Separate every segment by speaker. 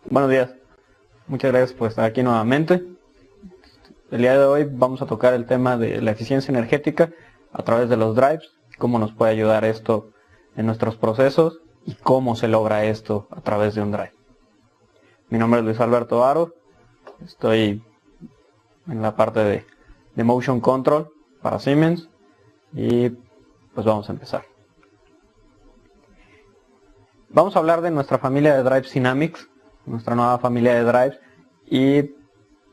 Speaker 1: Buenos días, muchas gracias por estar aquí nuevamente. El día de hoy vamos a tocar el tema de la eficiencia energética a través de los drives, cómo nos puede ayudar esto en nuestros procesos y cómo se logra esto a través de un drive. Mi nombre es Luis Alberto Aro, estoy en la parte de Motion Control para Siemens y pues vamos a empezar. Vamos a hablar de nuestra familia de drives Synamics, nuestra nueva familia de drives y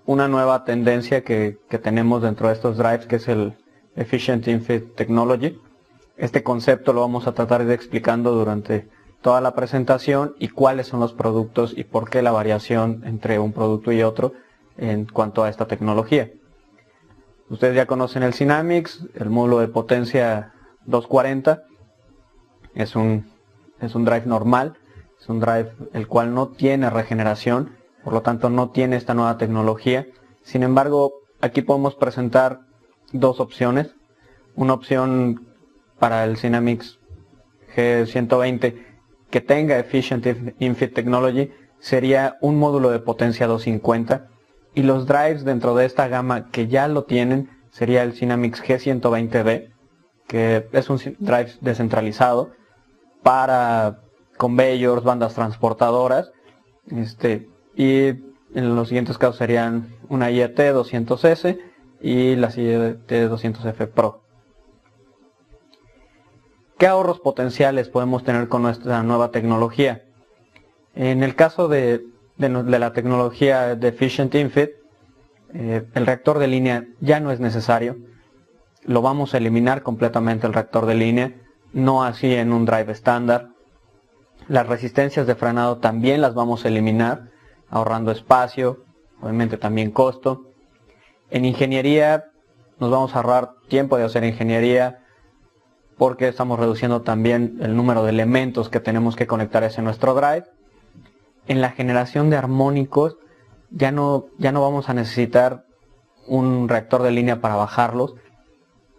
Speaker 1: una nueva tendencia que tenemos dentro de estos drives, que es el Efficient InFit Technology. Este concepto lo vamos a tratar de ir explicando durante toda la presentación y cuáles son los productos y por qué la variación entre un producto y otro en cuanto a esta tecnología. Ustedes ya conocen el Synamics, el módulo de potencia 240, es un drive normal, es un drive el cual no tiene regeneración, por lo tanto no tiene esta nueva tecnología. Sin embargo, aquí podemos presentar dos opciones. Una opción para el Synamics G120 que tenga Efficient InFit Technology sería un módulo de potencia 250, y los drives dentro de esta gama que ya lo tienen sería el Synamics G120B, que es un drive descentralizado para conveyors, bandas transportadoras, y en los siguientes casos serían una IET 200S y la IET 200F Pro. ¿Qué ahorros potenciales podemos tener con nuestra nueva tecnología? En el caso de la tecnología de Efficient InFit, el reactor de línea ya no es necesario. Lo vamos a eliminar completamente el reactor de línea, no así en un drive estándar. Las resistencias de frenado también las vamos a eliminar, ahorrando espacio, obviamente también costo. En ingeniería nos vamos a ahorrar tiempo de hacer ingeniería, porque estamos reduciendo también el número de elementos que tenemos que conectar hacia nuestro drive. En la generación de armónicos ya no vamos a necesitar un reactor de línea para bajarlos,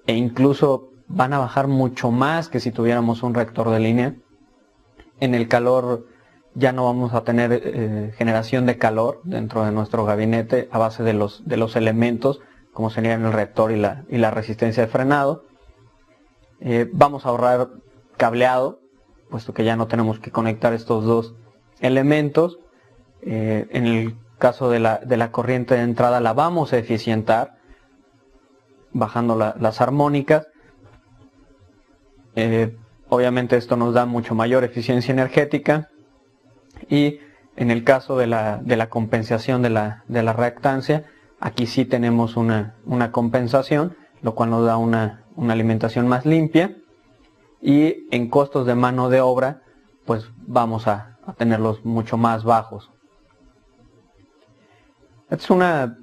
Speaker 1: e incluso van a bajar mucho más que si tuviéramos un reactor de línea. En el calor ya no vamos a tener generación de calor dentro de nuestro gabinete a base de los elementos, como serían el reactor y la resistencia de frenado. Vamos a ahorrar cableado, puesto que ya no tenemos que conectar estos dos elementos. En el caso de la corriente de entrada la vamos a eficientar bajando las armónicas. Obviamente esto nos da mucho mayor eficiencia energética, y en el caso de la compensación de la reactancia, aquí sí tenemos una compensación, lo cual nos da una alimentación más limpia, y en costos de mano de obra pues vamos a tenerlos mucho más bajos. Esta es una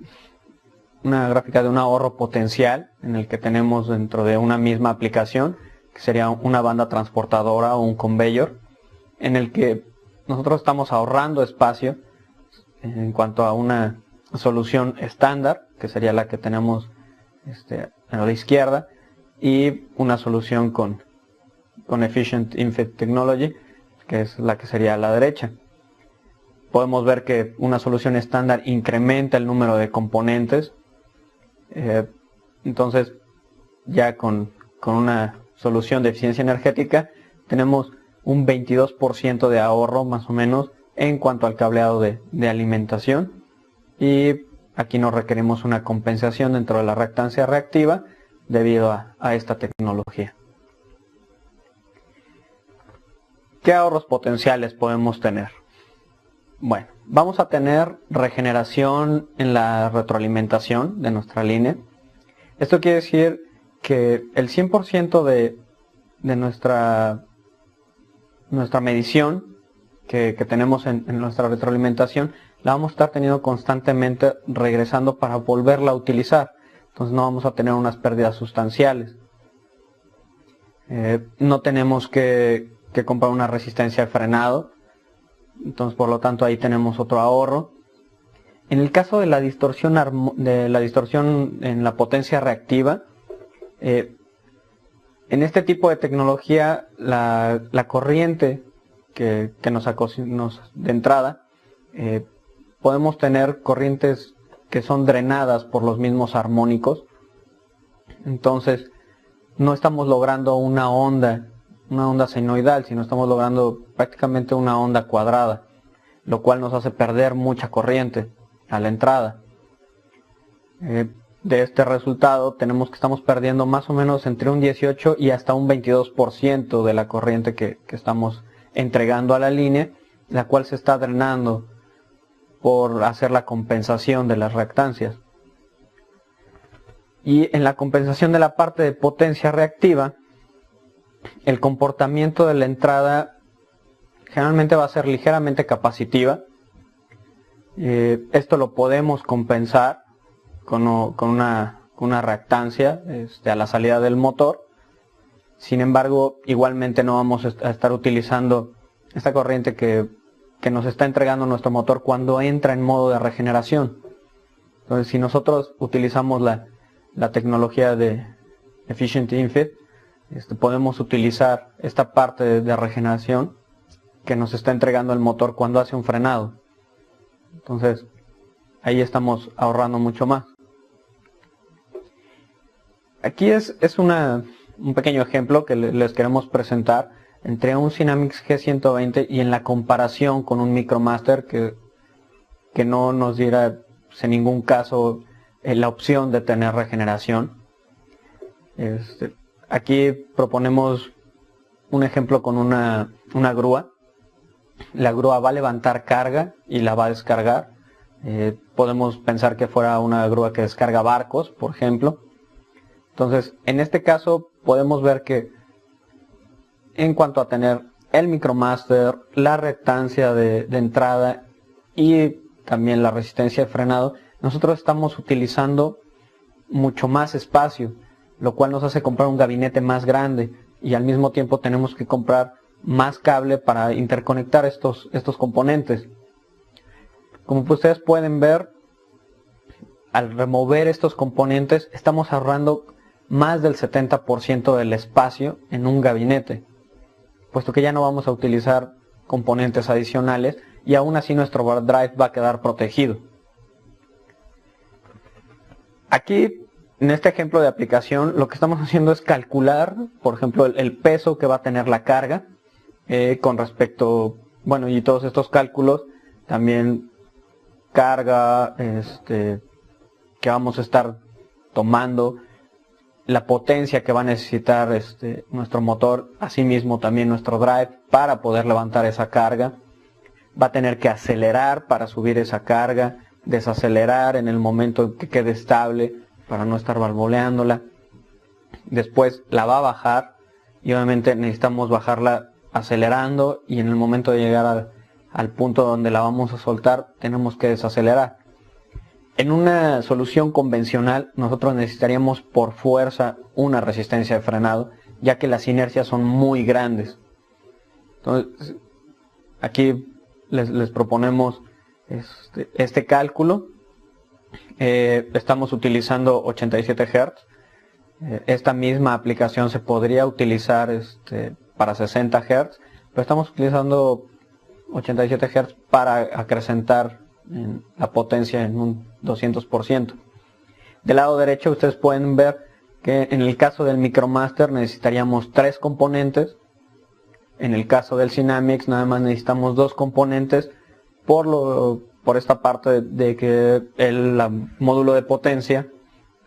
Speaker 1: gráfica de un ahorro potencial en el que tenemos dentro de una misma aplicación, que sería una banda transportadora o un conveyor, en el que nosotros estamos ahorrando espacio en cuanto a una solución estándar, que sería la que tenemos a la izquierda, y una solución con Efficient InFit Technology, que es la que sería a la derecha. Podemos ver que una solución estándar incrementa el número de componentes, entonces ya con una solución de eficiencia energética tenemos un 22% de ahorro más o menos en cuanto al cableado de alimentación, y aquí no requerimos una compensación dentro de la reactancia reactiva debido a esta tecnología. ¿Qué ahorros potenciales podemos tener? Bueno, vamos a tener regeneración en la retroalimentación de nuestra línea. Esto quiere decir que el 100% de nuestra medición que tenemos en nuestra retroalimentación la vamos a estar teniendo constantemente regresando para volverla a utilizar. Entonces no vamos a tener unas pérdidas sustanciales. No tenemos que comprar una resistencia de frenado, entonces por lo tanto ahí tenemos otro ahorro. En el caso de la distorsión en la potencia reactiva, en este tipo de tecnología la corriente que nos de entrada podemos tener corrientes que son drenadas por los mismos armónicos. Entonces no estamos logrando una onda senoidal, sino estamos logrando prácticamente una onda cuadrada, lo cual nos hace perder mucha corriente a la entrada. De este resultado tenemos que estamos perdiendo más o menos entre un 18 y hasta un 22% de la corriente que estamos entregando a la línea, la cual se está drenando por hacer la compensación de las reactancias. Y en la compensación de la parte de potencia reactiva, el comportamiento de la entrada generalmente va a ser ligeramente capacitiva. Esto lo podemos compensar con una reactancia a la salida del motor. Sin embargo, igualmente no vamos a estar utilizando esta corriente que nos está entregando nuestro motor cuando entra en modo de regeneración. Entonces, si nosotros utilizamos la tecnología de Efficient InFit, podemos utilizar esta parte de regeneración que nos está entregando el motor cuando hace un frenado. Entonces, ahí estamos ahorrando mucho más. Aquí es un pequeño ejemplo que les queremos presentar entre un Cynamics G120 y en la comparación con un Micromaster que no nos diera en ningún caso la opción de tener regeneración. Aquí proponemos un ejemplo con una grúa. La grúa va a levantar carga y la va a descargar. Podemos pensar que fuera una grúa que descarga barcos, por ejemplo. Entonces, en este caso podemos ver que en cuanto a tener el Micromaster, la reactancia de entrada y también la resistencia de frenado, nosotros estamos utilizando mucho más espacio, lo cual nos hace comprar un gabinete más grande y al mismo tiempo tenemos que comprar más cable para interconectar estos componentes. Como ustedes pueden ver, al remover estos componentes estamos ahorrando más del 70% del espacio en un gabinete, puesto que ya no vamos a utilizar componentes adicionales y aún así nuestro board drive va a quedar protegido. Aquí, en este ejemplo de aplicación, lo que estamos haciendo es calcular, por ejemplo, el peso que va a tener la carga con respecto, bueno, y todos estos cálculos, también carga que vamos a estar tomando, la potencia que va a necesitar nuestro motor, asimismo también nuestro drive para poder levantar esa carga. Va a tener que acelerar para subir esa carga, desacelerar en el momento que quede estable para no estar balboleándola. Después la va a bajar y obviamente necesitamos bajarla acelerando y en el momento de llegar al punto donde la vamos a soltar tenemos que desacelerar. En una solución convencional nosotros necesitaríamos por fuerza una resistencia de frenado, ya que las inercias son muy grandes. Entonces, aquí les proponemos este cálculo. Estamos utilizando 87 Hz. Esta misma aplicación se podría utilizar para 60 Hz, pero estamos utilizando 87 Hz para acrecentar la potencia en un 200%. Del lado derecho ustedes pueden ver que en el caso del Micromaster necesitaríamos 3 componentes. En el caso del Cynamics nada más necesitamos 2 componentes por esta parte de que el módulo de potencia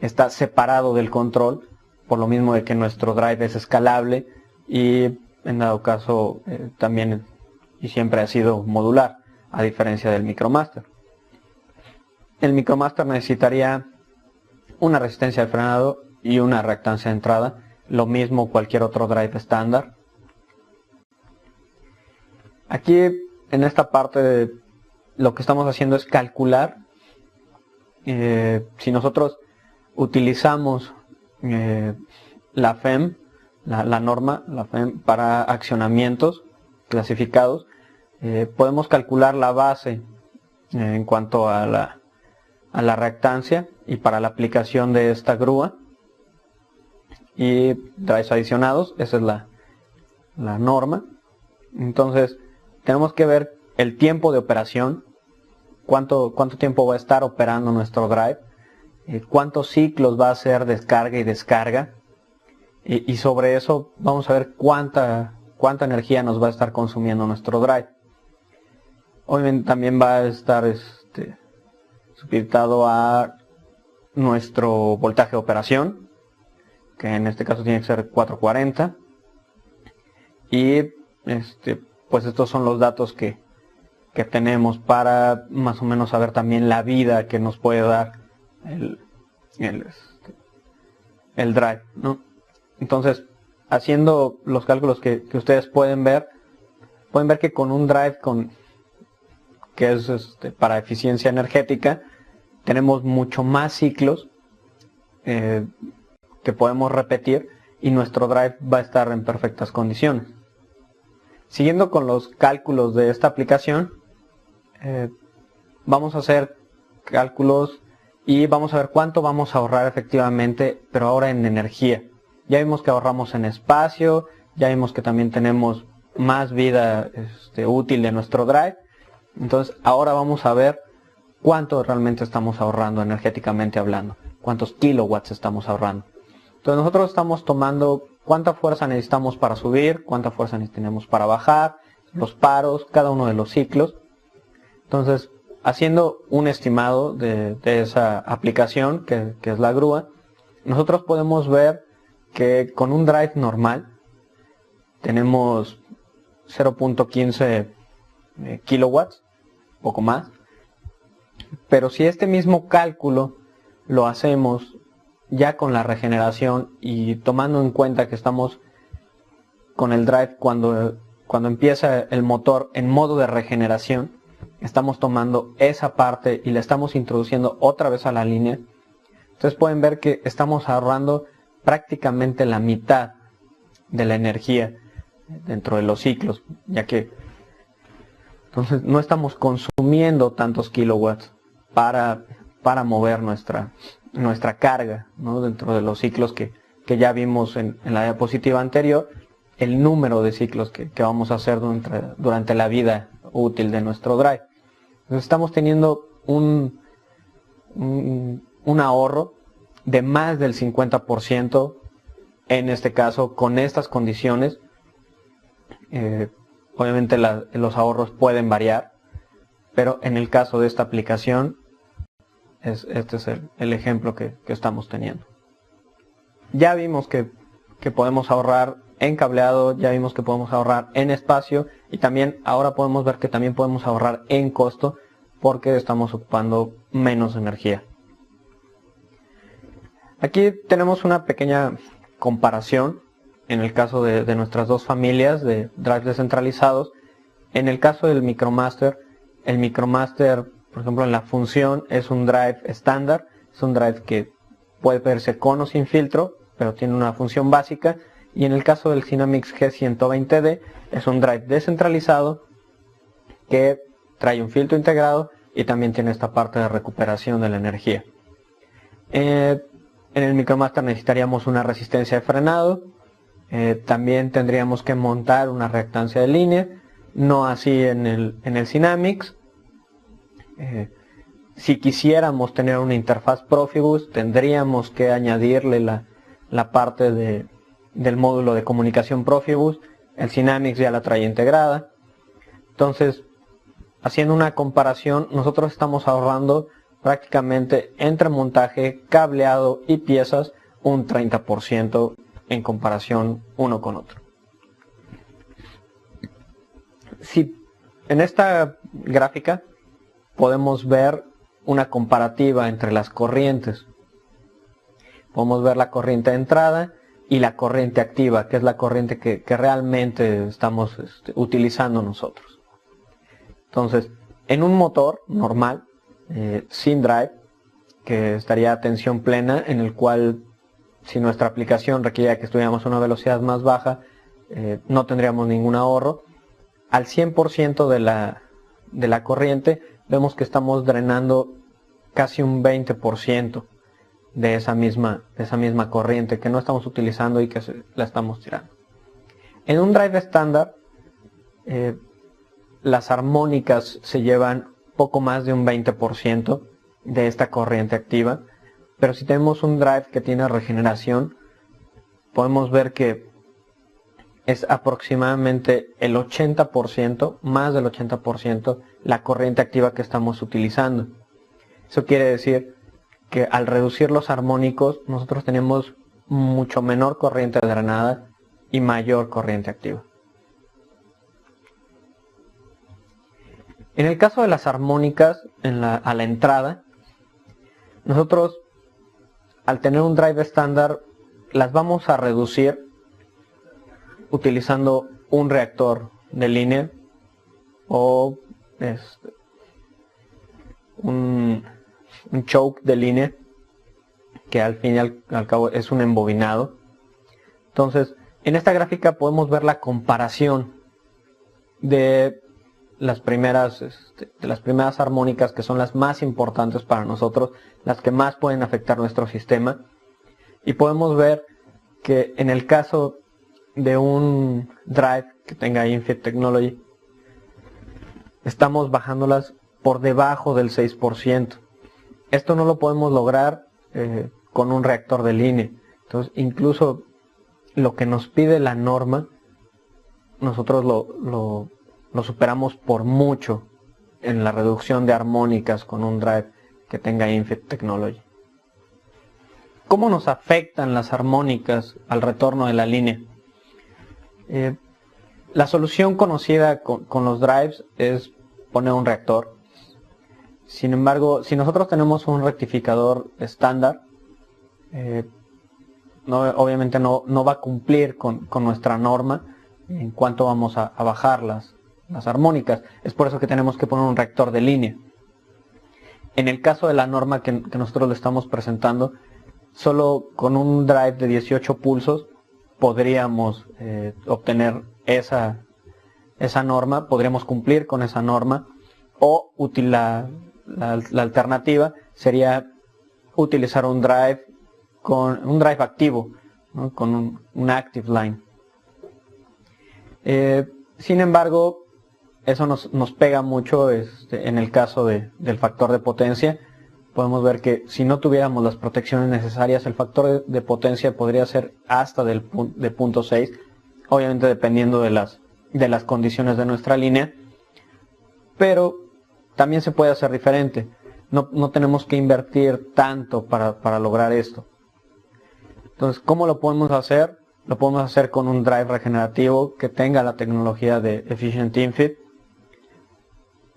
Speaker 1: está separado del control, por lo mismo de que nuestro drive es escalable y en dado caso también y siempre ha sido modular, a diferencia del Micromaster. El Micromaster necesitaría una resistencia de frenado y una reactancia de entrada, lo mismo cualquier otro drive estándar. Aquí en esta parte lo que estamos haciendo es calcular si nosotros utilizamos la FEM, la norma, la FEM para accionamientos clasificados, podemos calcular la base en cuanto a la reactancia y para la aplicación de esta grúa y drives adicionados. Esa es la norma. Entonces tenemos que ver el tiempo de operación, cuánto tiempo va a estar operando nuestro drive, cuántos ciclos va a hacer descarga y descarga, y sobre eso vamos a ver cuánta energía nos va a estar consumiendo nuestro drive. Obviamente también va a estar supeditado a nuestro voltaje de operación, que en este caso tiene que ser 440, y pues estos son los datos que tenemos para más o menos saber también la vida que nos puede dar el drive, ¿no? Entonces, haciendo los cálculos que ustedes pueden ver que con un drive que es para eficiencia energética, tenemos mucho más ciclos que podemos repetir, y nuestro drive va a estar en perfectas condiciones. Siguiendo con los cálculos de esta aplicación, vamos a hacer cálculos y vamos a ver cuánto vamos a ahorrar efectivamente, pero ahora en energía. Ya vimos que ahorramos en espacio, ya vimos que también tenemos más vida útil de nuestro drive. Entonces ahora vamos a ver cuánto realmente estamos ahorrando energéticamente hablando, cuántos kilowatts estamos ahorrando. Entonces nosotros estamos tomando cuánta fuerza necesitamos para subir, cuánta fuerza necesitamos para bajar, los paros, cada uno de los ciclos. Entonces, haciendo un estimado de esa aplicación que es la grúa, nosotros podemos ver que con un drive normal tenemos 0.15 kilowatts, poco más. Pero si este mismo cálculo lo hacemos ya con la regeneración y tomando en cuenta que estamos con el drive cuando empieza el motor en modo de regeneración, estamos tomando esa parte y la estamos introduciendo otra vez a la línea. Entonces pueden ver que estamos ahorrando prácticamente la mitad de la energía dentro de los ciclos, ya que entonces no estamos consumiendo tantos kilowatts para mover nuestra carga, ¿no? Dentro de los ciclos que ya vimos en la diapositiva anterior, el número de ciclos que vamos a hacer durante la vida útil de nuestro drive. Entonces estamos teniendo un ahorro de más del 50% en este caso con estas condiciones. Obviamente los ahorros pueden variar, pero en el caso de esta aplicación este es el ejemplo que estamos teniendo. Ya vimos que podemos ahorrar en cableado, ya vimos que podemos ahorrar en espacio, y también ahora podemos ver que también podemos ahorrar en costo porque estamos ocupando menos energía. Aquí tenemos una pequeña comparación en el caso de nuestras dos familias de drives descentralizados. En el caso del Micromaster, el Micromaster, por ejemplo, en la función es un drive estándar, es un drive que puede verse con o sin filtro, pero tiene una función básica. Y en el caso del Cynamics G120D es un drive descentralizado que trae un filtro integrado y también tiene esta parte de recuperación de la energía. En el Micromaster necesitaríamos una resistencia de frenado, también tendríamos que montar una reactancia de línea, no así en el Cynamics. Si quisiéramos tener una interfaz Profibus, tendríamos que añadirle la parte del módulo de comunicación Profibus. El Cynamics ya la trae integrada. Entonces, haciendo una comparación, nosotros estamos ahorrando prácticamente entre montaje, cableado y piezas un 30% en comparación uno con otro. Si en esta gráfica podemos ver una comparativa entre las corrientes. Podemos ver la corriente de entrada y la corriente activa, que es la corriente que realmente estamos utilizando nosotros. Entonces, en un motor normal, sin drive, que estaría a tensión plena, en el cual si nuestra aplicación requería que estuviéramos a una velocidad más baja, no tendríamos ningún ahorro. Al 100% de la corriente, vemos que estamos drenando casi un 20% de esa misma corriente que no estamos utilizando y que la estamos tirando. En un drive estándar, las armónicas se llevan poco más de un 20% de esta corriente activa, pero si tenemos un drive que tiene regeneración, podemos ver que es aproximadamente el 80%, más del 80%, la corriente activa que estamos utilizando. Eso quiere decir que al reducir los armónicos, nosotros tenemos mucho menor corriente drenada y mayor corriente activa. En el caso de las armónicas a la entrada, nosotros al tener un drive estándar las vamos a reducir utilizando un reactor de línea o un choke de línea, que al fin y al cabo es un embobinado. Entonces, en esta gráfica podemos ver la comparación de las primeras armónicas, que son las más importantes para nosotros, las que más pueden afectar nuestro sistema, y podemos ver que en el caso de un drive que tenga Infit Technology, estamos bajándolas por debajo del 6%. Esto no lo podemos lograr con un reactor de línea. Entonces, incluso lo que nos pide la norma, nosotros lo superamos por mucho en la reducción de armónicas con un drive que tenga Infit Technology. ¿Cómo nos afectan las armónicas al retorno de la línea? La solución conocida con los drives es poner un reactor. Sin embargo, si nosotros tenemos un rectificador estándar, obviamente no va a cumplir con nuestra norma en cuanto vamos a bajar las armónicas. Es por eso que tenemos que poner un reactor de línea. En el caso de la norma que nosotros le estamos presentando, solo con un drive de 18 pulsos podríamos obtener esa norma, podríamos cumplir con esa norma, o la alternativa sería utilizar un drive activo, ¿no? Con un active line. Sin embargo, eso nos pega mucho en el caso del factor de potencia. Podemos ver que si no tuviéramos las protecciones necesarias, el factor de potencia podría ser hasta de 0.6, obviamente dependiendo de las condiciones de nuestra línea, pero también se puede hacer diferente. No tenemos que invertir tanto para lograr esto. Entonces, ¿cómo lo podemos hacer? Lo podemos hacer con un drive regenerativo que tenga la tecnología de Efficient Infit,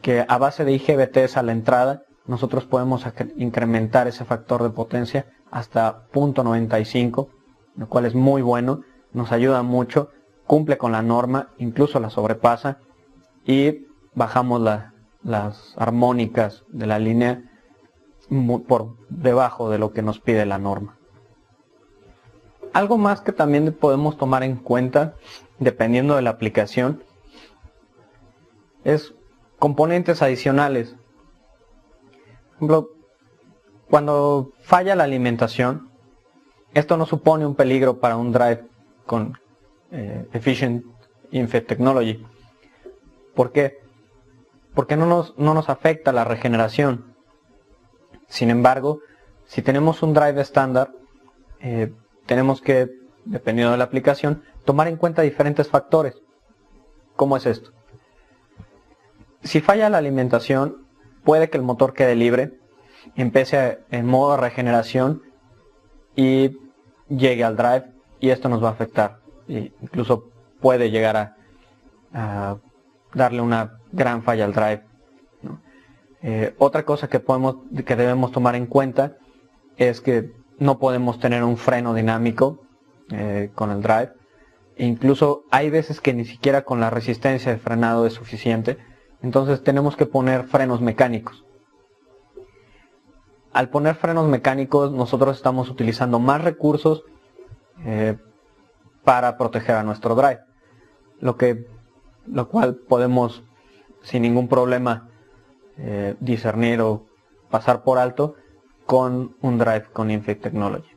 Speaker 1: que a base de IGBTs a la entrada, nosotros podemos incrementar ese factor de potencia hasta 0.95, lo cual es muy bueno, nos ayuda mucho, cumple con la norma, incluso la sobrepasa, y bajamos las armónicas de la línea por debajo de lo que nos pide la norma. Algo más que también podemos tomar en cuenta, dependiendo de la aplicación, es componentes adicionales. Por ejemplo, cuando falla la alimentación, esto no supone un peligro para un drive con Efficient Infit Technology. ¿Por qué? Porque no nos afecta la regeneración. Sin embargo, si tenemos un drive estándar, tenemos que, dependiendo de la aplicación, tomar en cuenta diferentes factores. ¿Cómo es esto? Si falla la alimentación, puede que el motor quede libre, empiece en modo de regeneración y llegue al drive, y esto nos va a afectar. E incluso puede llegar a darle una gran falla al drive, ¿no? Otra cosa que debemos tomar en cuenta es que no podemos tener un freno dinámico con el drive. E incluso hay veces que ni siquiera con la resistencia de frenado es suficiente. Entonces tenemos que poner frenos mecánicos. Al poner frenos mecánicos, nosotros estamos utilizando más recursos para proteger a nuestro drive, lo cual podemos sin ningún problema discernir o pasar por alto con un drive con Infit Technology.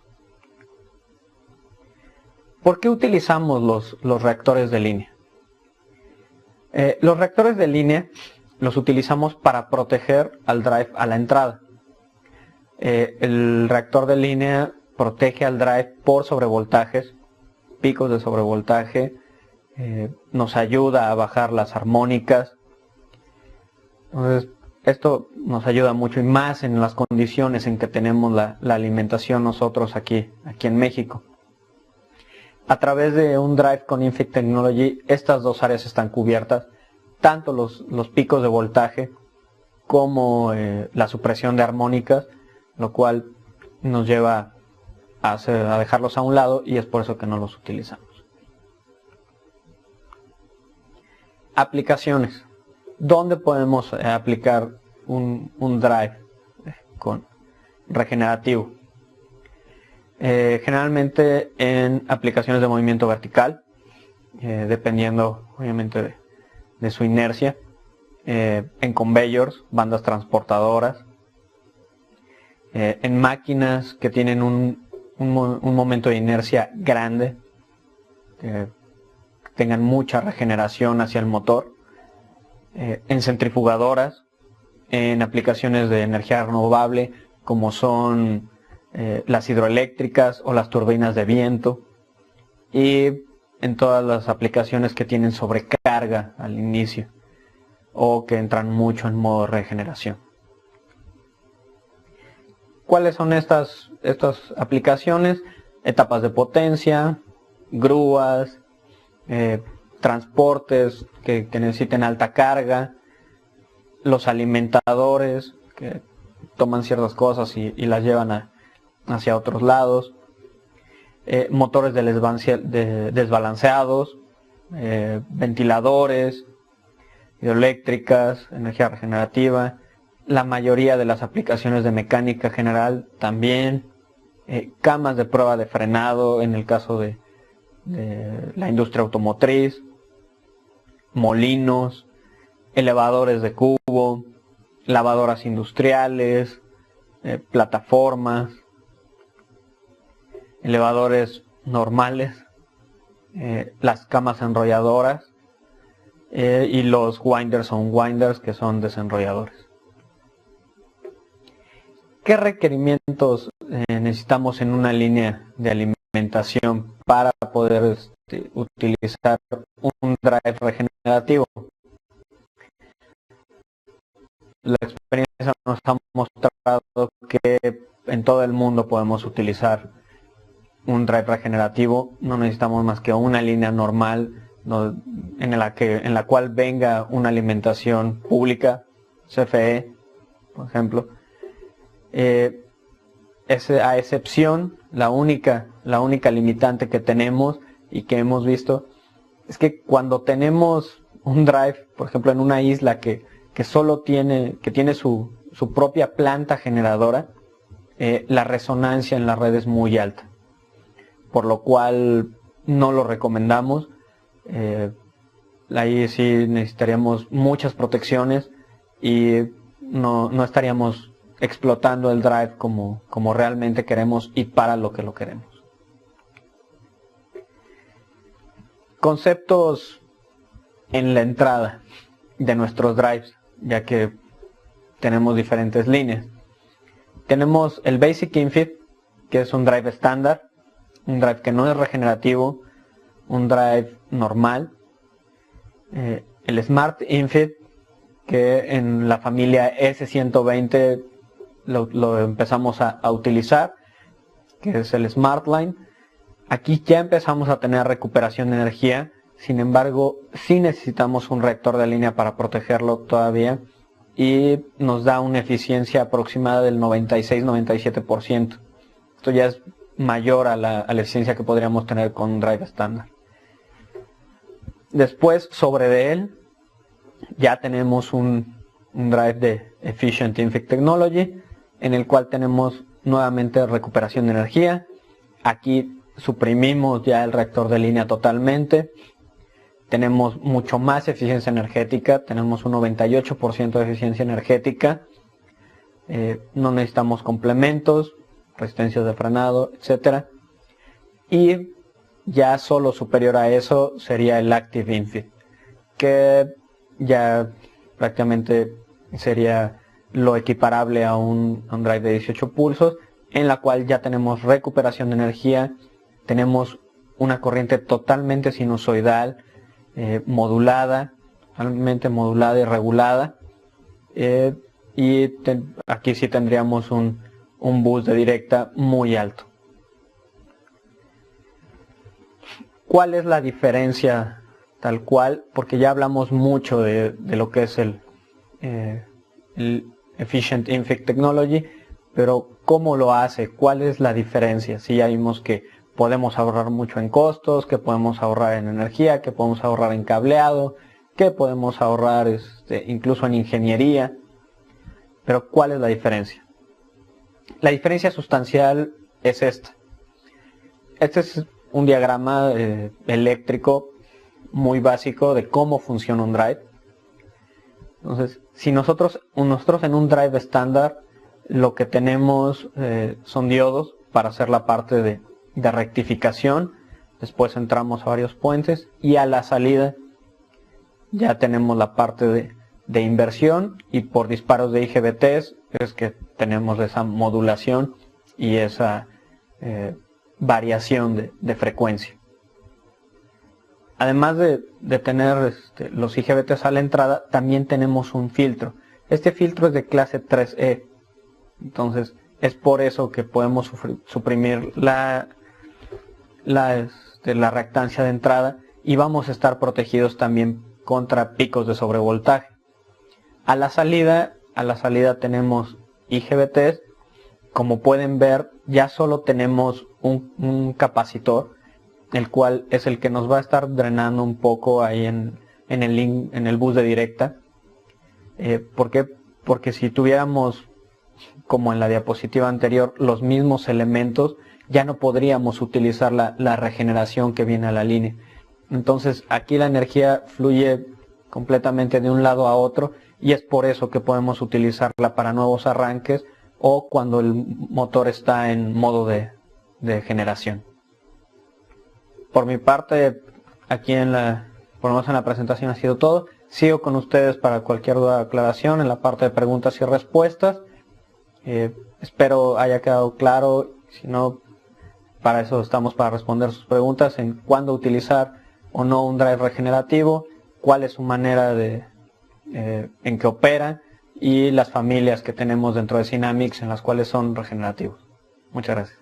Speaker 1: ¿Por qué utilizamos los reactores de línea? Los reactores de línea los utilizamos para proteger al drive a la entrada. El reactor de línea protege al drive por sobrevoltajes, picos de sobrevoltaje, nos ayuda a bajar las armónicas. Entonces, esto nos ayuda mucho, y más en las condiciones en que tenemos la alimentación nosotros aquí en México. A través de un drive con InFit Technology, estas dos áreas están cubiertas, tanto los picos de voltaje como la supresión de armónicas, lo cual nos lleva a dejarlos a un lado, y es por eso que no los utilizamos. Aplicaciones. ¿Dónde podemos aplicar un drive con regenerativo? Generalmente en aplicaciones de movimiento vertical, dependiendo obviamente de su inercia, en conveyors, bandas transportadoras, en máquinas que tienen un momento de inercia grande, que tengan mucha regeneración hacia el motor, en centrifugadoras, en aplicaciones de energía renovable como son las hidroeléctricas o las turbinas de viento, y en todas las aplicaciones que tienen sobrecarga al inicio o que entran mucho en modo regeneración. ¿Cuáles son estas aplicaciones? Etapas de potencia, grúas, transportes que necesiten alta carga, los alimentadores que toman ciertas cosas y las llevan hacia otros lados, motores desbalanceados, ventiladores, hidroeléctricas, energía regenerativa, la mayoría de las aplicaciones de mecánica general también, camas de prueba de frenado en el caso de la industria automotriz, molinos, elevadores de cubo, lavadoras industriales, plataformas, elevadores normales, las camas enrolladoras y los winders o unwinders, que son desenrolladores. ¿Qué requerimientos necesitamos en una línea de alimentación para poder utilizar un drive regenerativo? La experiencia nos ha mostrado que en todo el mundo podemos utilizar un drive regenerativo. No necesitamos más que una línea normal en la cual venga una alimentación pública, CFE, por ejemplo. A excepción, la única limitante que tenemos y que hemos visto es que cuando tenemos un drive, por ejemplo, en una isla que tiene su propia planta generadora, la resonancia en la red es muy alta, por lo cual no lo recomendamos. Ahí sí necesitaríamos muchas protecciones y no estaríamos explotando el drive como realmente queremos y para lo que lo queremos. Conceptos en la entrada de nuestros drives, ya que tenemos diferentes líneas. Tenemos el Basic Infit, que es un drive estándar, un drive que no es regenerativo, un drive normal. El Smart Infit, que en la familia S120 lo empezamos a utilizar, que es el Smart Line. Aquí ya empezamos a tener recuperación de energía, sin embargo sí necesitamos un reactor de línea para protegerlo todavía, y nos da una eficiencia aproximada del 96-97%. Esto ya es mayor a la eficiencia que podríamos tener con un drive estándar. Después, sobre de él, ya tenemos un drive de Efficient Infit Technology, en el cual tenemos nuevamente recuperación de energía. Aquí suprimimos ya el reactor de línea totalmente. Tenemos mucho más eficiencia energética, tenemos un 98% de eficiencia energética. No necesitamos complementos, resistencias de frenado, etc. Y ya solo superior a eso sería el Active Infit, que ya prácticamente sería lo equiparable a un drive de 18 pulsos, en la cual ya tenemos recuperación de energía, tenemos una corriente totalmente sinusoidal, modulada, totalmente modulada y regulada, aquí sí tendríamos un bus de directa muy alto. ¿Cuál es la diferencia tal cual? Porque ya hablamos mucho de lo que es el Efficient InFit Technology, pero ¿cómo lo hace? ¿Cuál es la diferencia? Si ya vimos que podemos ahorrar mucho en costos, que podemos ahorrar en energía, que podemos ahorrar en cableado, que podemos ahorrar incluso en ingeniería, pero ¿cuál es la diferencia? La diferencia sustancial es esta. Este es un diagrama eléctrico muy básico de cómo funciona un drive. Entonces, si nosotros en un drive estándar lo que tenemos son diodos para hacer la parte de rectificación, después entramos a varios puentes y a la salida ya tenemos la parte de inversión, y por disparos de IGBTs es que tenemos esa modulación y esa variación de frecuencia. Además de tener los IGBTs a la entrada, también tenemos un filtro. Este filtro es de clase 3E. Entonces es por eso que podemos suprimir la reactancia de entrada, y vamos a estar protegidos también contra picos de sobrevoltaje. A la salida tenemos IGBTs. Como pueden ver, ya solo tenemos un capacitor, el cual es el que nos va a estar drenando un poco ahí en el bus de directa. ¿Por qué? Porque si tuviéramos, como en la diapositiva anterior, los mismos elementos, ya no podríamos utilizar la regeneración que viene a la línea. Entonces aquí la energía fluye completamente de un lado a otro, y es por eso que podemos utilizarla para nuevos arranques o cuando el motor está en modo de generación. Por mi parte, aquí por lo menos en la presentación ha sido todo. Sigo con ustedes para cualquier duda o aclaración en la parte de preguntas y respuestas. Espero haya quedado claro. Si no, para eso estamos, para responder sus preguntas en cuándo utilizar o no un drive regenerativo, cuál es su manera en que opera, y las familias que tenemos dentro de Synamics en las cuales son regenerativos. Muchas gracias.